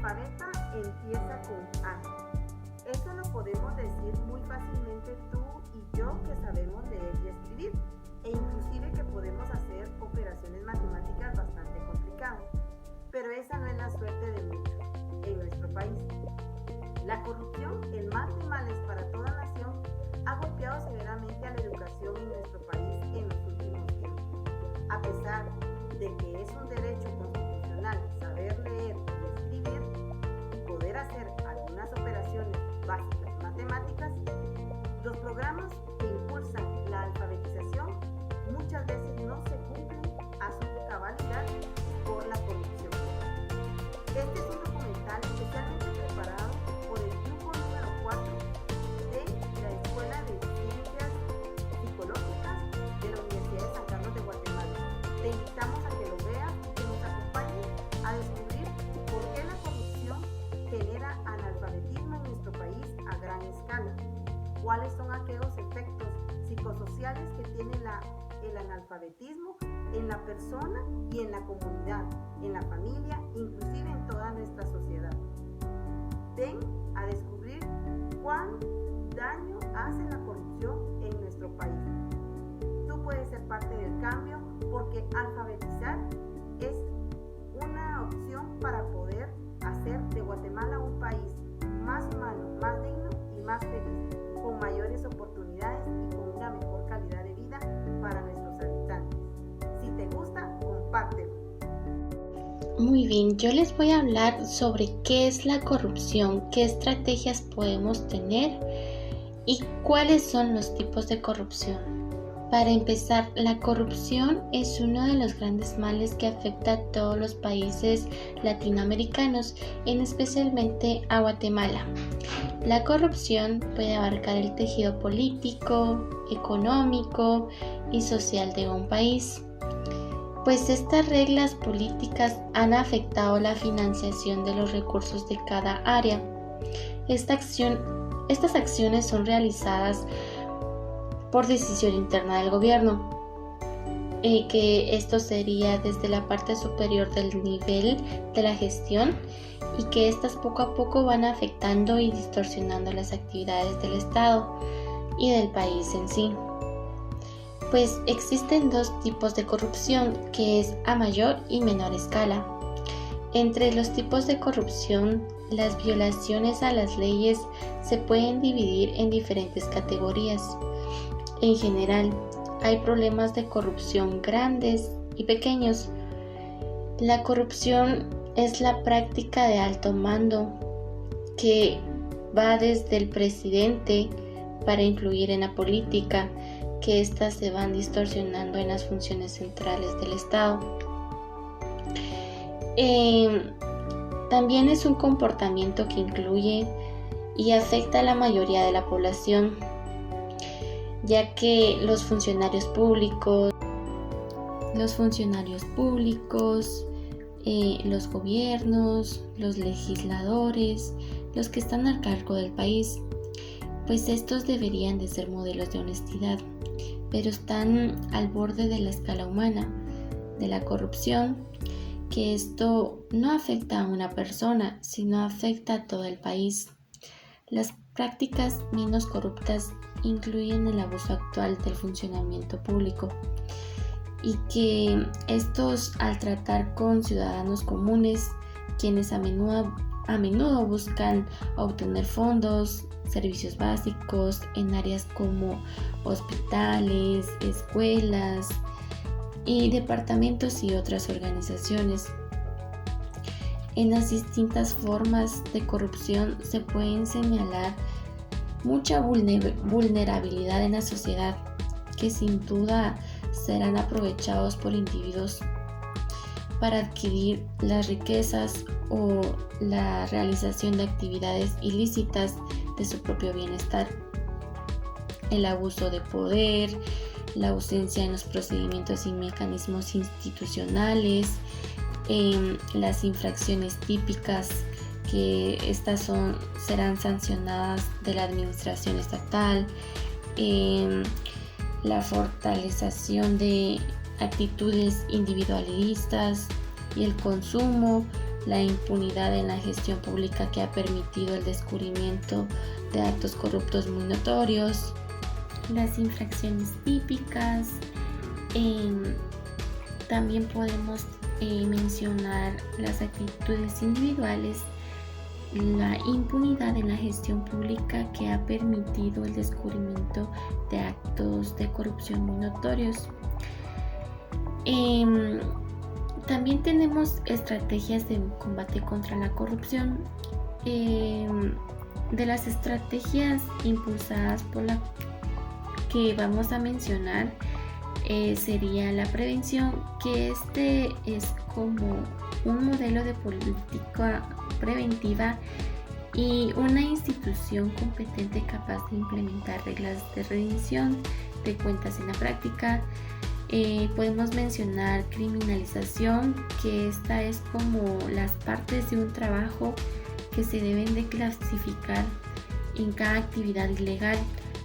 analfabeta empieza con A. Eso lo podemos decir muy fácilmente tú y yo que sabemos leer y escribir, e inclusive que podemos hacer operaciones matemáticas bastante complicadas. Pero esa no es la suerte de muchos en nuestro país. La corrupción, el mal de males para toda nación, ha golpeado severamente a la educación en nuestro país en los últimos tiempos. A pesar de que es un derecho constitucional saber leer y escribir y poder hacer algunas operaciones básicas matemáticas, los programas que impulsan la alfabetización muchas veces no se cumplen a su cabalidad por la corrupción. Este es un documental especialmente preparado por el grupo número 4 de la Escuela de Ciencias Psicológicas de la Universidad de San Carlos de Guatemala. Te invitamos a que lo veas y que nos acompañes a descubrir por qué la corrupción genera analfabetismo en nuestro país a gran escala. ¿Cuáles son aquellos efectos psicosociales que tiene el analfabetismo en la persona y en la comunidad, en la familia, inclusive en toda nuestra sociedad? Ven a descubrir cuán daño hace la corrupción en nuestro país. Tú puedes ser parte del cambio porque alfabetizar es una opción para poder hacer de Guatemala un país más humano, más digno y más feliz, con mayores oportunidades y con una mejor calidad de vida para nuestros habitantes. Si te gusta, compártelo. Muy bien, yo les voy a hablar sobre qué es la corrupción, qué estrategias podemos tener y cuáles son los tipos de corrupción. Para empezar, la corrupción es uno de los grandes males que afecta a todos los países latinoamericanos, especialmente a Guatemala. La corrupción puede abarcar el tejido político, económico y social de un país, pues estas reglas políticas han afectado la financiación de los recursos de cada área. Estas acciones son realizadas por decisión interna del gobierno, que esto sería desde la parte superior del nivel de la gestión y que estas poco a poco van afectando y distorsionando las actividades del Estado y del país en sí. Pues existen dos tipos de corrupción, que es a mayor y menor escala. Entre los tipos de corrupción, las violaciones a las leyes se pueden dividir en diferentes categorías. En general, hay problemas de corrupción grandes y pequeños. La corrupción es la práctica de alto mando que va desde el presidente para influir en la política, que éstas se van distorsionando en las funciones centrales del Estado. También es un comportamiento que incluye y afecta a la mayoría de la población, ya que los funcionarios públicos, los gobiernos, los legisladores, los que están a cargo del país, pues estos deberían de ser modelos de honestidad, pero están al borde de la escala humana, de la corrupción, que esto no afecta a una persona, sino afecta a todo el país. Las prácticas menos corruptas incluyen el abuso actual del funcionamiento público y que estos, al tratar con ciudadanos comunes, quienes a menudo buscan obtener fondos, servicios básicos en áreas como hospitales, escuelas y departamentos y otras organizaciones. En las distintas formas de corrupción se pueden señalar mucha vulnerabilidad en la sociedad, que sin duda serán aprovechados por individuos para adquirir las riquezas o la realización de actividades ilícitas de su propio bienestar. El abuso de poder, la ausencia en los procedimientos y mecanismos institucionales, las infracciones típicas, que estas serán sancionadas de la administración estatal, la fortalecización de actitudes individualistas y el consumo la impunidad en la gestión pública que ha permitido el descubrimiento de actos corruptos muy notorios, las infracciones típicas. También podemos mencionar las actitudes individuales, la impunidad en la gestión pública que ha permitido el descubrimiento de actos de corrupción muy notorios. También tenemos estrategias de combate contra la corrupción. De las estrategias impulsadas por la que vamos a mencionar sería la prevención, que es como un modelo de política preventiva y una institución competente capaz de implementar reglas de rendición de cuentas en la práctica. Podemos mencionar criminalización, que esta es como las partes de un trabajo que se deben de clasificar en cada actividad ilegal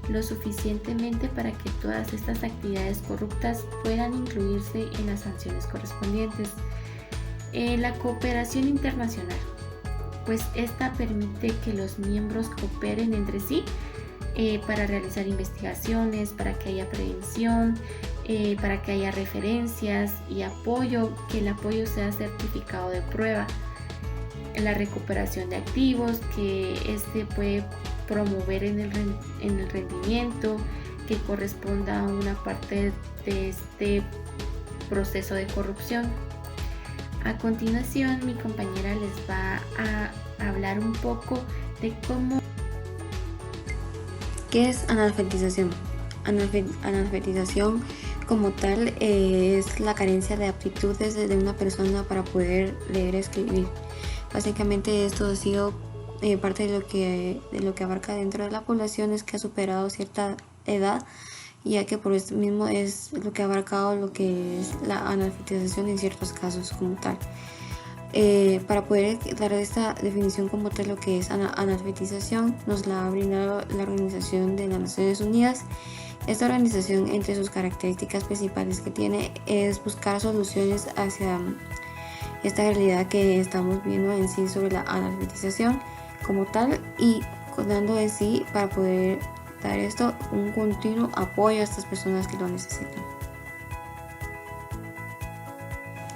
lo suficientemente para que todas estas actividades corruptas puedan incluirse en las sanciones correspondientes. La cooperación internacional, pues esta permite que los miembros cooperen entre sí para realizar investigaciones, para que haya prevención, para que haya referencias y apoyo, que el apoyo sea certificado de prueba. La recuperación de activos, que puede promover en el rendimiento que corresponda a una parte de este proceso de corrupción. A continuación, mi compañera les va a hablar un poco de ¿Qué es analfabetización? Analfabetización como tal es la carencia de aptitudes de una persona para poder leer y escribir. Básicamente esto ha sido parte de lo que abarca dentro de la población, es que ha superado cierta edad, ya que por eso mismo es lo que ha abarcado lo que es la analfabetización en ciertos casos como tal. Para poder dar esta definición como tal lo que es analfabetización, nos la ha brindado la Organización de las Naciones Unidas. Esta organización, entre sus características principales que tiene, es buscar soluciones hacia esta realidad que estamos viendo en sí sobre la analfabetización como tal, y dando en sí para poder dar esto un continuo apoyo a estas personas que lo necesitan.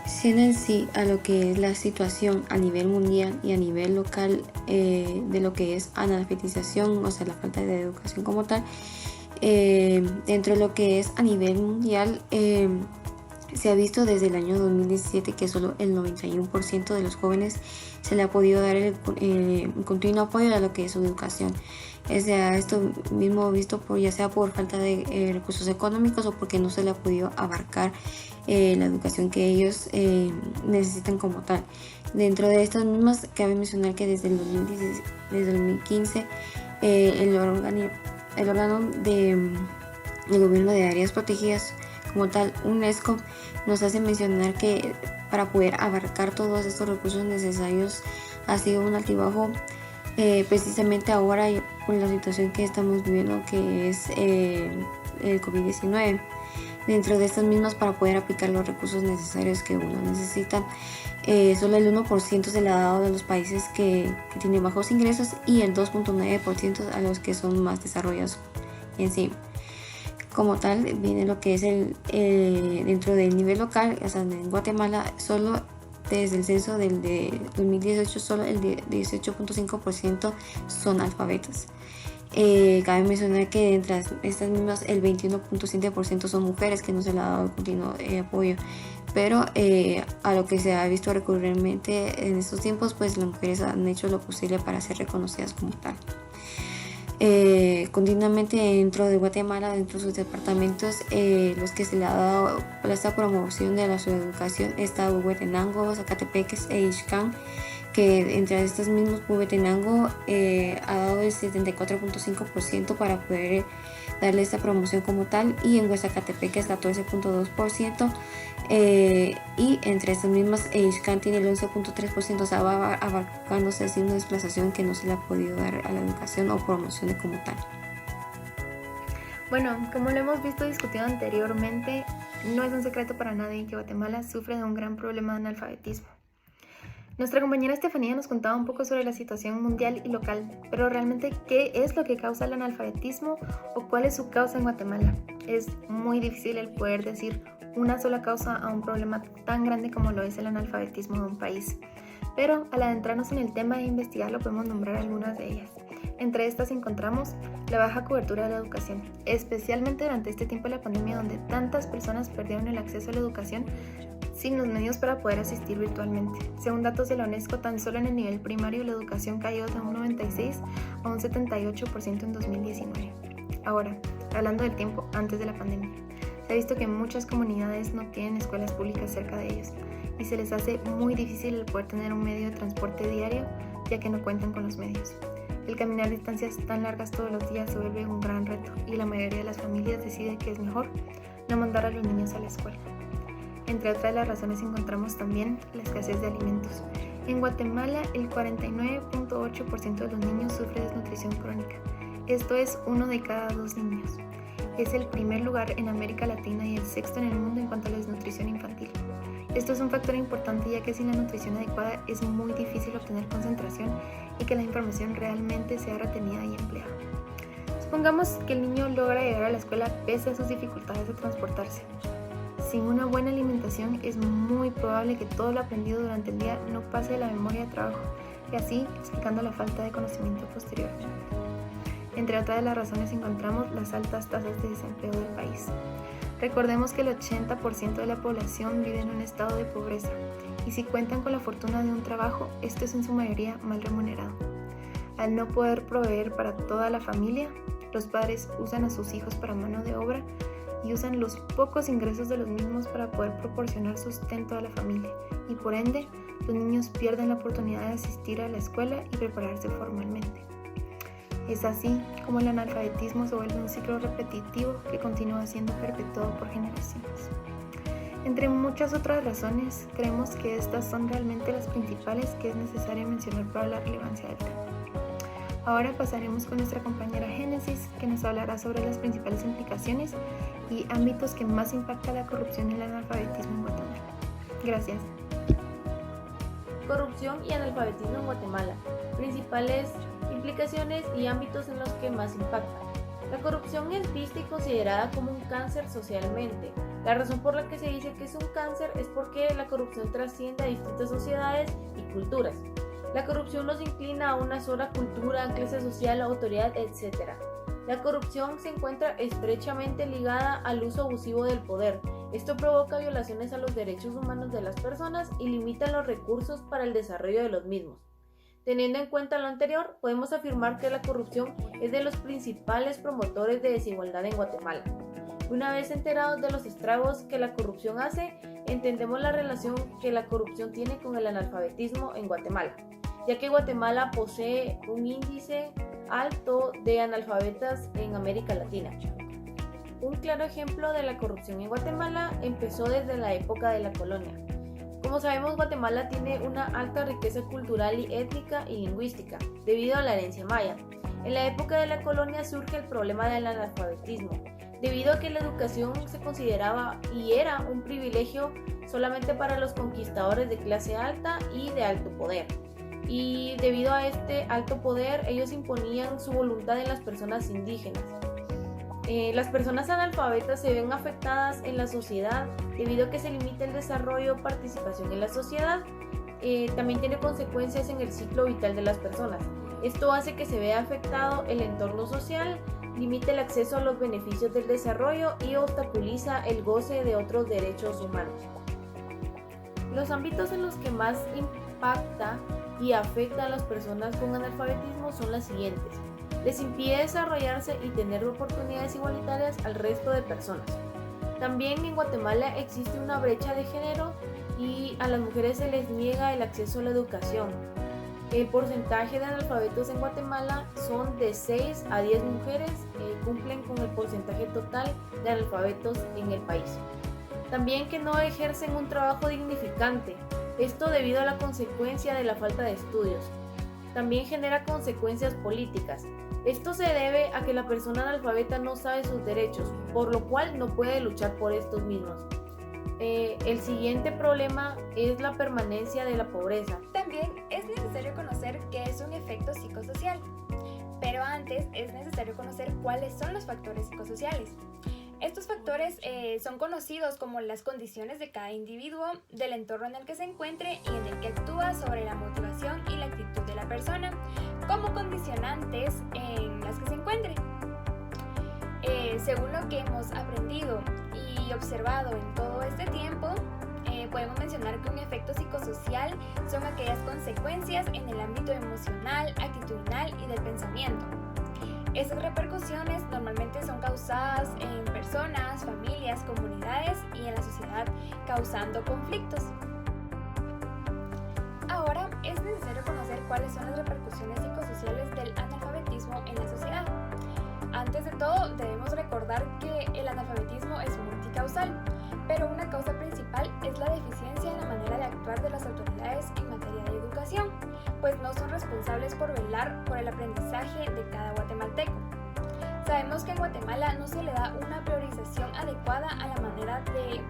Siendo en sí a lo que es la situación a nivel mundial y a nivel local de lo que es analfabetización, o sea la falta de educación como tal, dentro de lo que es a nivel mundial, se ha visto desde el año 2017 que solo el 91% de los jóvenes se le ha podido dar el continuo apoyo a lo que es su educación. Esto mismo visto ya sea por falta de recursos económicos o porque no se le ha podido abarcar la educación que ellos necesitan como tal. Dentro de estas mismas cabe mencionar que desde el 2015 el órgano del gobierno de áreas protegidas como tal, UNESCO, nos hace mencionar que para poder abarcar todos estos recursos necesarios ha sido un altibajo, precisamente ahora con la situación que estamos viviendo, que es el COVID-19. Dentro de estas mismas, para poder aplicar los recursos necesarios que uno necesita, solo el 1% se le ha dado a los países que tienen bajos ingresos y el 2.9% a los que son más desarrollados en sí. Como tal, viene lo que es dentro del nivel local, o sea, en Guatemala, solo desde el censo del de 2018, solo el de 18.5% son alfabetas. Cabe mencionar que entre estas mismas, el 21.7% son mujeres que no se le ha dado continuo apoyo. Pero a lo que se ha visto recurrentemente en estos tiempos, pues las mujeres han hecho lo posible para ser reconocidas como tal. Continuamente dentro de Guatemala, dentro de sus departamentos, los que se le ha dado esta promoción de la educación está Huehuetenango, Zacatepeques e Ixcán, que entre estos mismos Huehuetenango ha dado el 74.5% para poder darle esta promoción como tal, y en Huezacatepeques 14.2%, y entre estas mismas Ixcán tiene el 11.3%, o sea, va abarcándose así una desplazación que no se le ha podido dar a la educación o promoción de como tal. Bueno, como lo hemos visto discutido anteriormente, no es un secreto para nadie que Guatemala sufre de un gran problema de analfabetismo. Nuestra compañera Estefanía nos contaba un poco sobre la situación mundial y local, pero realmente, ¿qué es lo que causa el analfabetismo o cuál es su causa en Guatemala? Es muy difícil el poder decir una sola causa a un problema tan grande como lo es el analfabetismo de un país. Pero al adentrarnos en el tema e investigarlo podemos nombrar algunas de ellas. Entre estas encontramos la baja cobertura de la educación, especialmente durante este tiempo de la pandemia donde tantas personas perdieron el acceso a la educación sin los medios para poder asistir virtualmente. Según datos de la UNESCO, tan solo en el nivel primario la educación cayó de un 96 a un 78% en 2019. Ahora, hablando del tiempo antes de la pandemia, se ha visto que muchas comunidades no tienen escuelas públicas cerca de ellos y se les hace muy difícil el poder tener un medio de transporte diario ya que no cuentan con los medios. El caminar distancias tan largas todos los días se vuelve un gran reto y la mayoría de las familias decide que es mejor no mandar a los niños a la escuela. Entre otras de las razones encontramos también la escasez de alimentos. En Guatemala, el 49.8% de los niños sufre desnutrición crónica. Esto es 1 de cada 2 niños. Es el primer lugar en América Latina y el 6º en el mundo en cuanto a la desnutrición infantil. Esto es un factor importante ya que sin la nutrición adecuada es muy difícil obtener concentración y que la información realmente sea retenida y empleada. Supongamos que el niño logra llegar a la escuela pese a sus dificultades de transportarse. Sin una buena alimentación es muy probable que todo lo aprendido durante el día no pase de la memoria de trabajo y así explicando la falta de conocimiento posterior. Entre otras de las razones encontramos las altas tasas de desempleo del país. Recordemos que el 80% de la población vive en un estado de pobreza y si cuentan con la fortuna de un trabajo, esto es en su mayoría mal remunerado. Al no poder proveer para toda la familia, los padres usan a sus hijos para mano de obra y usan los pocos ingresos de los mismos para poder proporcionar sustento a la familia y por ende los niños pierden la oportunidad de asistir a la escuela y prepararse formalmente. Es así como el analfabetismo se vuelve un ciclo repetitivo que continúa siendo perpetuado por generaciones. Entre muchas otras razones, creemos que estas son realmente las principales que es necesario mencionar para la relevancia del tema. Ahora pasaremos con nuestra compañera Génesis, que nos hablará sobre las principales implicaciones y ámbitos que más impacta la corrupción y el analfabetismo en Guatemala. Gracias. Corrupción y analfabetismo en Guatemala. Principales implicaciones y ámbitos en los que más impacta. La corrupción es vista y considerada como un cáncer socialmente. La razón por la que se dice que es un cáncer es porque la corrupción trasciende a distintas sociedades y culturas. La corrupción nos inclina a una sola cultura, clase social, autoridad, etc. La corrupción se encuentra estrechamente ligada al uso abusivo del poder. Esto provoca violaciones a los derechos humanos de las personas y limita los recursos para el desarrollo de los mismos. Teniendo en cuenta lo anterior, podemos afirmar que la corrupción es de los principales promotores de desigualdad en Guatemala. Una vez enterados de los estragos que la corrupción hace, entendemos la relación que la corrupción tiene con el analfabetismo en Guatemala, ya que Guatemala posee un índice alto de analfabetas en América Latina. Un claro ejemplo de la corrupción en Guatemala empezó desde la época de la colonia. Como sabemos, Guatemala tiene una alta riqueza cultural y étnica y lingüística, debido a la herencia maya. En la época de la colonia surge el problema del analfabetismo, debido a que la educación se consideraba y era un privilegio solamente para los conquistadores de clase alta y de alto poder. Y debido a este alto poder, ellos imponían su voluntad en las personas indígenas. Las personas analfabetas se ven afectadas en la sociedad debido a que se limita el desarrollo o participación en la sociedad. También tiene consecuencias en el ciclo vital de las personas. Esto hace que se vea afectado el entorno social, limita el acceso a los beneficios del desarrollo y obstaculiza el goce de otros derechos humanos. Los ámbitos en los que más impacta y afecta a las personas con analfabetismo son las siguientes. Les impide desarrollarse y tener oportunidades igualitarias al resto de personas. También en Guatemala existe una brecha de género y a las mujeres se les niega el acceso a la educación. El porcentaje de analfabetos en Guatemala son de 6 a 10 mujeres que cumplen con el porcentaje total de analfabetos en el país. También que no ejercen un trabajo dignificante, esto debido a la consecuencia de la falta de estudios. También genera consecuencias políticas. Esto se debe a que la persona analfabeta no sabe sus derechos, por lo cual no puede luchar por estos mismos. El siguiente problema es la permanencia de la pobreza. También es necesario conocer qué es un efecto psicosocial, pero antes es necesario conocer cuáles son los factores psicosociales. Estos factores son conocidos como las condiciones de cada individuo, del entorno en el que se encuentre y en el que actúa sobre la motivación y la actitud de la persona, como condicionantes en las que se encuentre. Según lo que hemos aprendido y observado en todo este tiempo, podemos mencionar que un efecto psicosocial son aquellas consecuencias en el ámbito emocional, actitudinal y del pensamiento. Estas repercusiones normalmente son causadas en personas, familias, comunidades y en la sociedad, causando conflictos. Ahora es necesario conocer cuáles son las repercusiones psicosociales del analfabetismo en la sociedad. Antes de todo, debemos recordar que el analfabetismo es multicausal, pero una causa principal es la deficiencia en la manera de actuar de las autoridades en materia de educación, pues no son responsables por velar por el aprendizaje de cada guatemalteco. Sabemos que en Guatemala no se le da una priorización adecuada a la manera de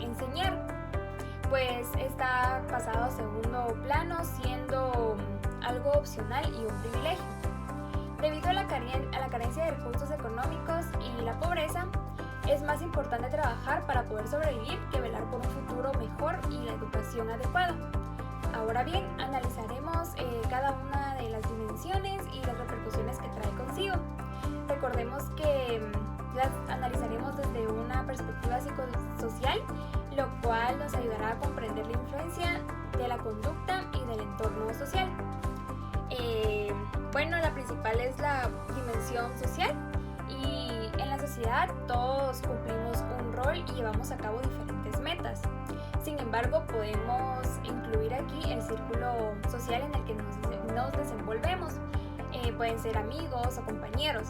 enseñar, pues está pasado a segundo plano, siendo algo opcional y un privilegio. Debido a la carencia de recursos económicos y la pobreza, es más importante trabajar para poder sobrevivir que velar por un futuro mejor y la educación adecuada. Ahora bien, analizaremos cada una de las dimensiones y las repercusiones que trae consigo. Recordemos que las analizaremos desde una perspectiva psicosocial, lo cual nos ayudará a comprender la influencia de la conducta y del entorno social. Bueno, la principal es la dimensión social, y en la sociedad todos cumplimos un rol y llevamos a cabo diferentes metas. Sin embargo, podemos incluir aquí el círculo social en el que nos desenvolvemos. Pueden ser amigos o compañeros.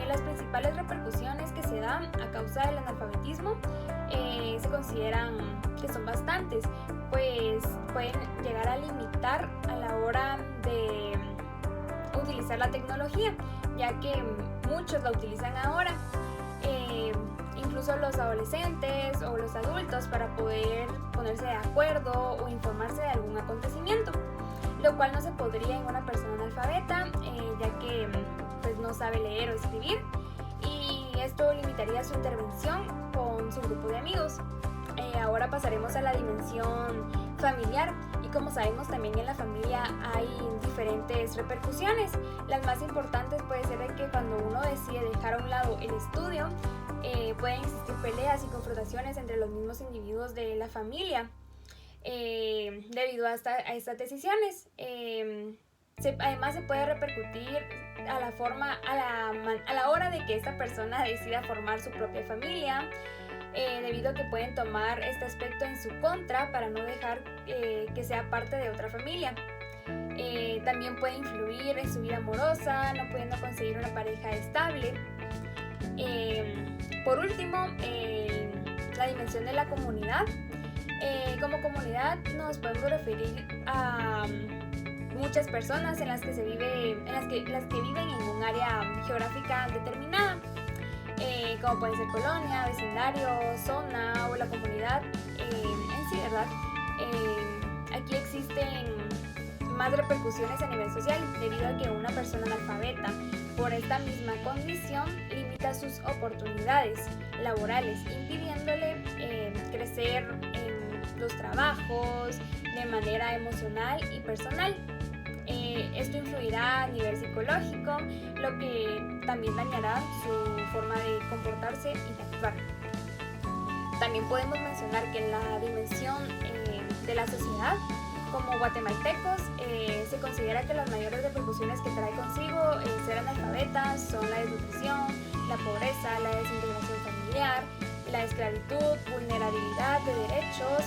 Las principales repercusiones que se dan a causa del analfabetismo se consideran que son bastantes, pues pueden llegar a limitar a la hora de utilizar la tecnología, ya que muchos la utilizan ahora, incluso los adolescentes o los adultos, para poder ponerse de acuerdo o informarse de algún acontecimiento, lo cual no se podría en una persona analfabeta, ya que pues no sabe leer o escribir, y esto limitaría su intervención con su grupo de amigos. Ahora pasaremos a la dimensión familiar, y como sabemos, también en la familia hay diferentes repercusiones. Las más importantes puede ser de que cuando uno decide dejar a un lado el estudio, pueden existir peleas y confrontaciones entre los mismos individuos de la familia debido a estas decisiones. Además, se puede repercutir a la hora de que esta persona decida formar su propia familia, debido a que pueden tomar este aspecto en su contra para no dejar que sea parte de otra familia. También puede influir en su vida amorosa, no pudiendo conseguir una pareja estable. Por último, la dimensión de la comunidad. Como comunidad nos podemos referir a muchas personas en las que viven en un área geográfica determinada, como puede ser colonia, vecindario, zona o la comunidad en sí, ¿verdad? Aquí existen más repercusiones a nivel social, debido a que una persona analfabeta, por esta misma condición, limita sus oportunidades laborales, impidiéndole crecer en los trabajos de manera emocional y personal. Esto influirá a nivel psicológico, lo que también dañará su forma de comportarse y de actuar. También podemos mencionar que en la dimensión de la sociedad, como guatemaltecos, se considera que las mayores repercusiones que trae consigo ser analfabetas son la desnutrición, la pobreza, la desintegración familiar, la esclavitud, vulnerabilidad de derechos,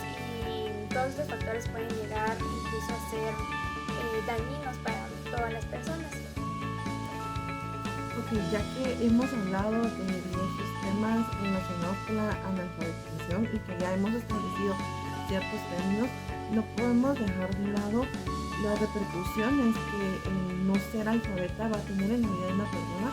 y todos estos factores pueden llegar incluso a ser dañinos para todas las personas. Ok, ya que hemos hablado de diversos temas relacionados con la analfabetización y que ya hemos establecido ciertos términos, no podemos dejar de lado las repercusiones que no ser alfabeta va a tener en la vida de una persona,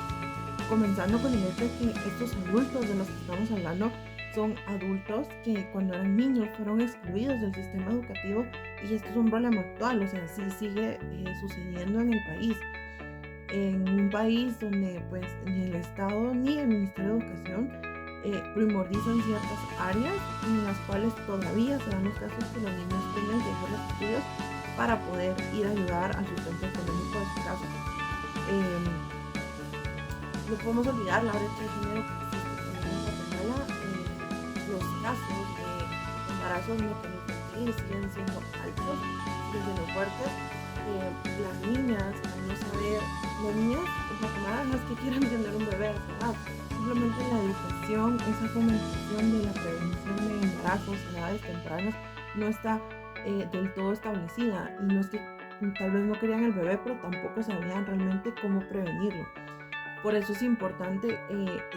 comenzando con el hecho de que estos adultos de los que estamos hablando son adultos que cuando eran niños fueron excluidos del sistema educativo, y esto es un problema actual, o sea, sí sigue sucediendo en el país. En un país donde pues ni el Estado ni el Ministerio de Educación primordializan ciertas áreas en las cuales todavía se dan los casos que los niños tengan que dejar los estudios para poder ir a ayudar al sustento económico de su casa. No podemos olvidar la brecha de género que existe también en Guatemala. Los casos de embarazos no infantiles siguen siendo altos, siguen siendo fuertes. Las niñas, al no saber, las niñas en Guatemala no es que quieran tener un bebé a esa edad, simplemente la educación, esa fomentación de la prevención de embarazos a edades tempranas no está del todo establecida, y no es que tal vez no querían el bebé, pero tampoco sabían realmente cómo prevenirlo. Por eso es importante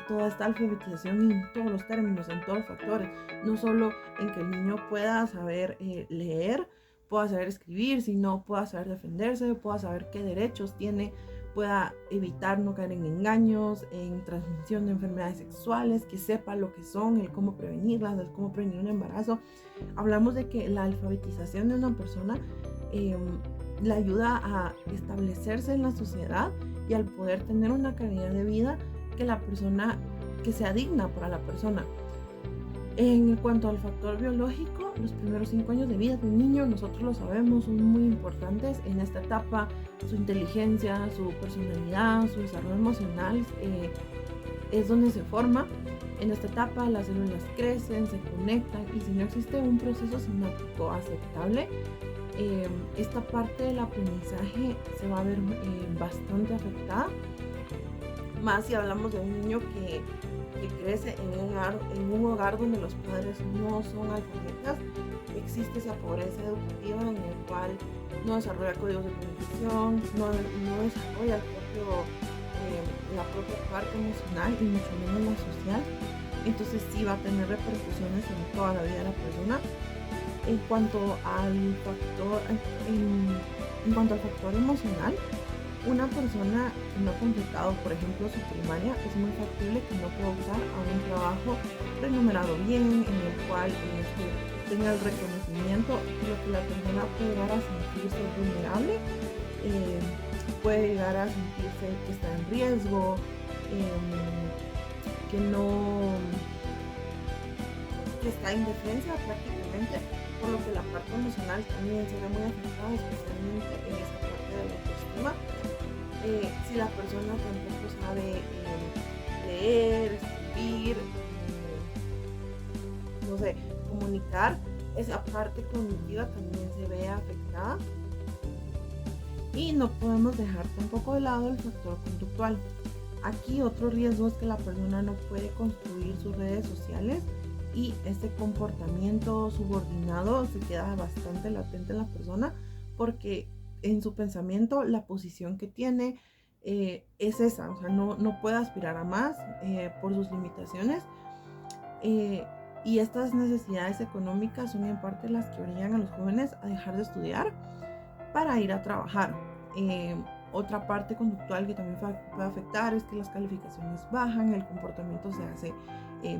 toda esta alfabetización en todos los términos, en todos los factores, no solo en que el niño pueda saber leer, pueda saber escribir, sino pueda saber defenderse, pueda saber qué derechos tiene, pueda evitar no caer en engaños, en transmisión de enfermedades sexuales, que sepa lo que son, el cómo prevenirlas, el cómo prevenir un embarazo. Hablamos de que la alfabetización de una persona le ayuda a establecerse en la sociedad y al poder tener una calidad de vida que sea digna para la persona. En cuanto al factor biológico, los primeros 5 años de vida de un niño, nosotros lo sabemos, son muy importantes en esta etapa. Su inteligencia, su personalidad, su desarrollo emocional es donde se forma. En esta etapa las células crecen, se conectan, y si no existe un proceso sináptico aceptable, esta parte del aprendizaje se va a ver bastante afectada, más si hablamos de un niño que crece en un hogar donde los padres no son alfabetas. Existe esa pobreza educativa en el cual no desarrolla códigos de comunicación, no desarrolla la propia parte emocional y mucho menos la social. Entonces sí va a tener repercusiones en toda la vida de la persona. En cuanto al factor emocional, una persona que no ha completado, por ejemplo, su primaria, es muy factible que no pueda optar a un trabajo remunerado bien, en el cual tenga el reconocimiento, lo que la persona puede llegar a sentirse vulnerable, puede llegar a sentirse que está en riesgo, que está indefensa prácticamente, por lo que la parte emocional también se ve muy afectada, especialmente en esa parte de la autoestima. Si la persona tampoco sabe leer, escribir, comunicar, esa parte cognitiva también se ve afectada. Y no podemos dejar tampoco de lado el factor conductual. Aquí otro riesgo es que la persona no puede construir sus redes sociales, y este comportamiento subordinado se queda bastante latente en la persona, porque en su pensamiento la posición que tiene es esa, o sea, no puede aspirar a más por sus limitaciones, y estas necesidades económicas son en parte las que orillan a los jóvenes a dejar de estudiar para ir a trabajar. Otra parte conductual que también puede afectar es que las calificaciones bajan, el comportamiento se hace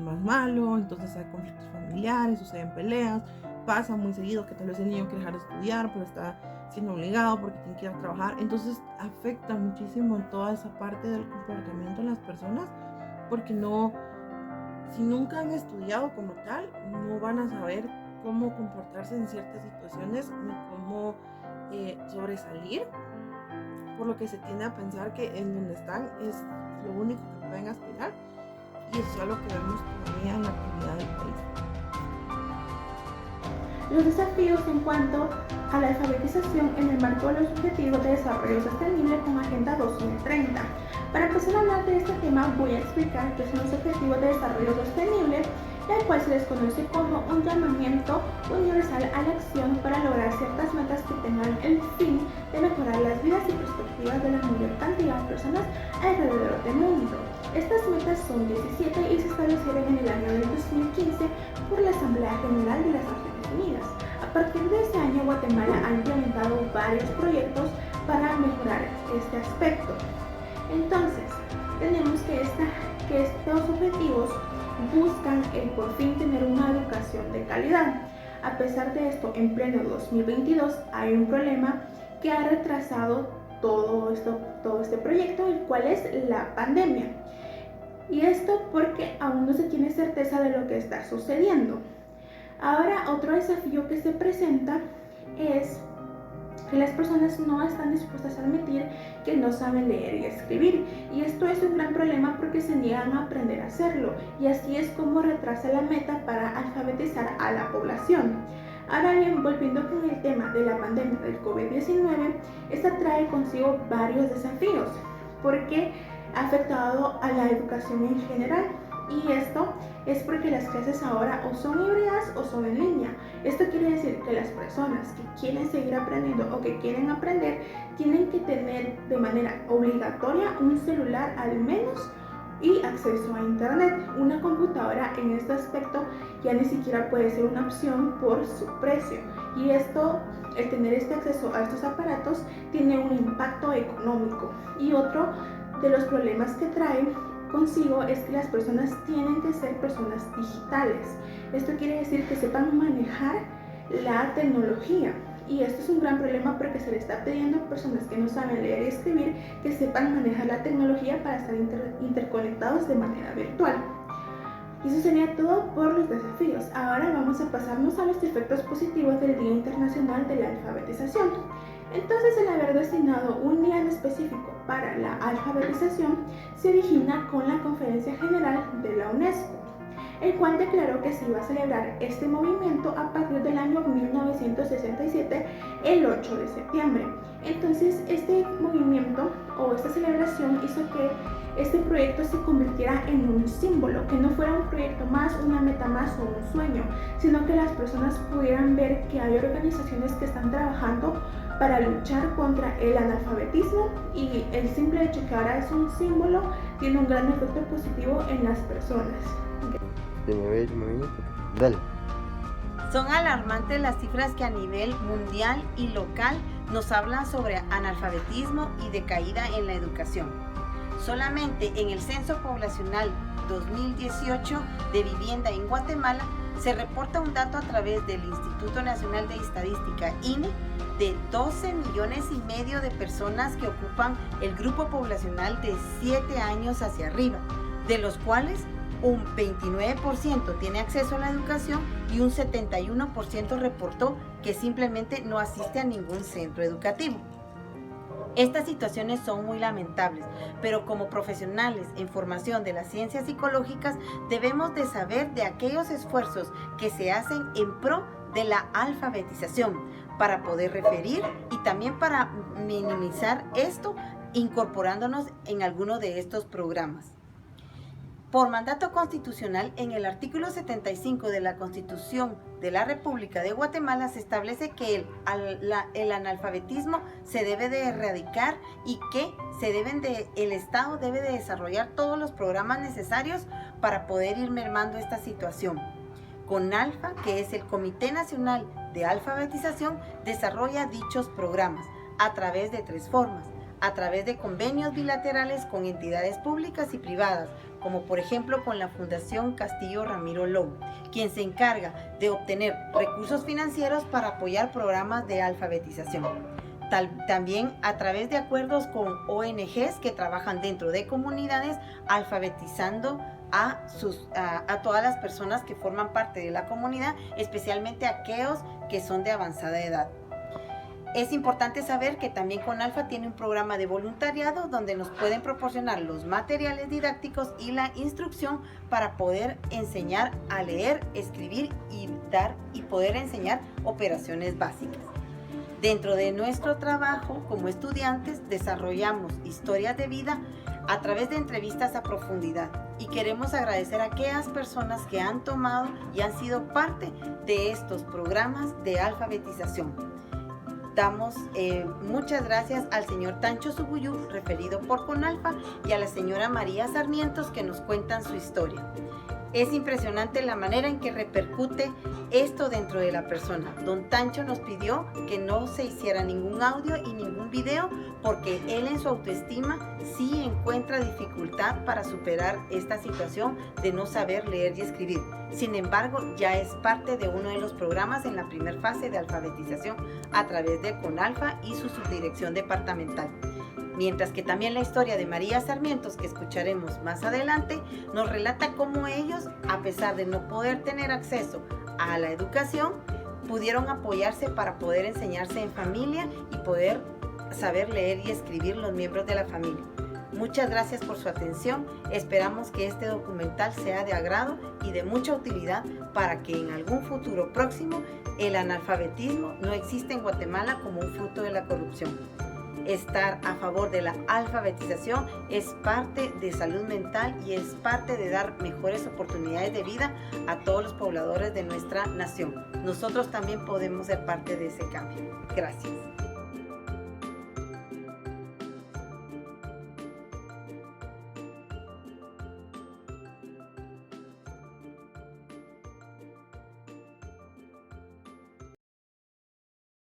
más malo, entonces hay conflictos familiares, suceden peleas, pasa muy seguido que tal vez el niño quiere dejar de estudiar, pero está siendo obligado porque tiene que ir a trabajar. Entonces afecta muchísimo en toda esa parte del comportamiento de las personas, porque si nunca han estudiado como tal, no van a saber cómo comportarse en ciertas situaciones ni cómo sobresalir, por lo que se tiende a pensar que en donde están es lo único que pueden aspirar, y eso es algo que vemos todavía en la actualidad del país. Los desafíos en cuanto a la alfabetización en el marco de los Objetivos de Desarrollo Sostenible con Agenda 2030. Para empezar a hablar de este tema, voy a explicar qué son los Objetivos de Desarrollo Sostenible, el cual se les conoce como un llamamiento universal a la acción para lograr ciertas metas que tengan el fin de mejorar las vidas y perspectivas de la mayor cantidad de personas alrededor del mundo. Estas metas son 17 y se establecieron en el año del 2015 por la Asamblea General de las Naciones Unidas. A partir de ese año, Guatemala ha implementado varios proyectos para mejorar este aspecto. Entonces, tenemos que estos objetivos buscan el por fin tener una educación de calidad. A pesar de esto, en pleno 2022 hay un problema que ha retrasado todo este proyecto, el cual es la pandemia. Y esto porque aún no se tiene certeza de lo que está sucediendo. Ahora, otro desafío que se presenta es que las personas no están dispuestas a admitir que no saben leer y escribir, y esto es un gran problema porque se niegan a aprender a hacerlo, y así es como retrasa la meta para alfabetizar a la población. Ahora bien, volviendo con el tema de la pandemia del COVID-19, esta trae consigo varios desafíos porque ha afectado a la educación en general. Y esto es porque las clases ahora o son híbridas o son en línea. Esto quiere decir que las personas que quieren seguir aprendiendo o que quieren aprender tienen que tener de manera obligatoria un celular al menos y acceso a internet. Una computadora en este aspecto ya ni siquiera puede ser una opción por su precio. Y esto, el tener este acceso a estos aparatos tiene un impacto económico. Y otro de los problemas que trae consigo es que las personas tienen que ser personas digitales. Esto quiere decir que sepan manejar la tecnología, y esto es un gran problema porque se le está pidiendo a personas que no saben leer y escribir que sepan manejar la tecnología para estar interconectados de manera virtual. Y eso sería todo por los desafíos. Ahora vamos a pasarnos a los efectos positivos del Día Internacional de la Alfabetización. Entonces, el haber destinado un día en específico para la alfabetización se origina con la Conferencia General de la UNESCO, el cual declaró que se iba a celebrar este movimiento a partir del año 1967, el 8 de septiembre. Entonces, este movimiento o esta celebración hizo que este proyecto se convirtiera en un símbolo, que no fuera un proyecto más, una meta más o un sueño, sino que las personas pudieran ver que hay organizaciones que están trabajando para luchar contra el analfabetismo, y el simple hecho que ahora es un símbolo tiene un gran efecto positivo en las personas. Dale. Son alarmantes las cifras que a nivel mundial y local nos hablan sobre analfabetismo y decaída en la educación. Solamente en el Censo Poblacional 2018 de Vivienda en Guatemala se reporta un dato a través del Instituto Nacional de Estadística, INE, de 12,5 millones de personas que ocupan el grupo poblacional de 7 años hacia arriba, de los cuales un 29% tiene acceso a la educación y un 71% reportó que simplemente no asiste a ningún centro educativo. Estas situaciones son muy lamentables, pero como profesionales en formación de las ciencias psicológicas debemos de saber de aquellos esfuerzos que se hacen en pro de la alfabetización para poder referir y también para minimizar esto incorporándonos en alguno de estos programas. Por mandato constitucional, en el artículo 75 de la Constitución de la República de Guatemala se establece que el analfabetismo se debe de erradicar y que el Estado debe de desarrollar todos los programas necesarios para poder ir mermando esta situación. CONALFA, que es el Comité Nacional de Alfabetización, desarrolla dichos programas a través de 3 formas: a través de convenios bilaterales con entidades públicas y privadas, como por ejemplo con la Fundación Castillo Ramiro Lobo, quien se encarga de obtener recursos financieros para apoyar programas de alfabetización. También a través de acuerdos con ONGs que trabajan dentro de comunidades alfabetizando a todas las personas que forman parte de la comunidad, especialmente aquellos que son de avanzada edad. Es importante saber que también CONALFA tiene un programa de voluntariado donde nos pueden proporcionar los materiales didácticos y la instrucción para poder enseñar a leer, escribir y poder enseñar operaciones básicas. Dentro de nuestro trabajo como estudiantes desarrollamos historias de vida a través de entrevistas a profundidad y queremos agradecer a aquellas personas que han tomado y han sido parte de estos programas de alfabetización. Damos muchas gracias al señor Tancho Subuyú, referido por CONALFA, y a la señora María Sarmientos, que nos cuentan su historia. Es impresionante la manera en que repercute esto dentro de la persona. Don Tancho nos pidió que no se hiciera ningún audio y ningún video porque él en su autoestima sí encuentra dificultad para superar esta situación de no saber leer y escribir. Sin embargo, ya es parte de uno de los programas en la primera fase de alfabetización a través de CONALFA y su subdirección departamental. Mientras que también la historia de María Sarmientos, que escucharemos más adelante, nos relata cómo ellos, a pesar de no poder tener acceso a la educación, pudieron apoyarse para poder enseñarse en familia y poder saber leer y escribir los miembros de la familia. Muchas gracias por su atención. Esperamos que este documental sea de agrado y de mucha utilidad para que en algún futuro próximo el analfabetismo no exista en Guatemala como un fruto de la corrupción. Estar a favor de la alfabetización es parte de salud mental y es parte de dar mejores oportunidades de vida a todos los pobladores de nuestra nación. Nosotros también podemos ser parte de ese cambio. Gracias.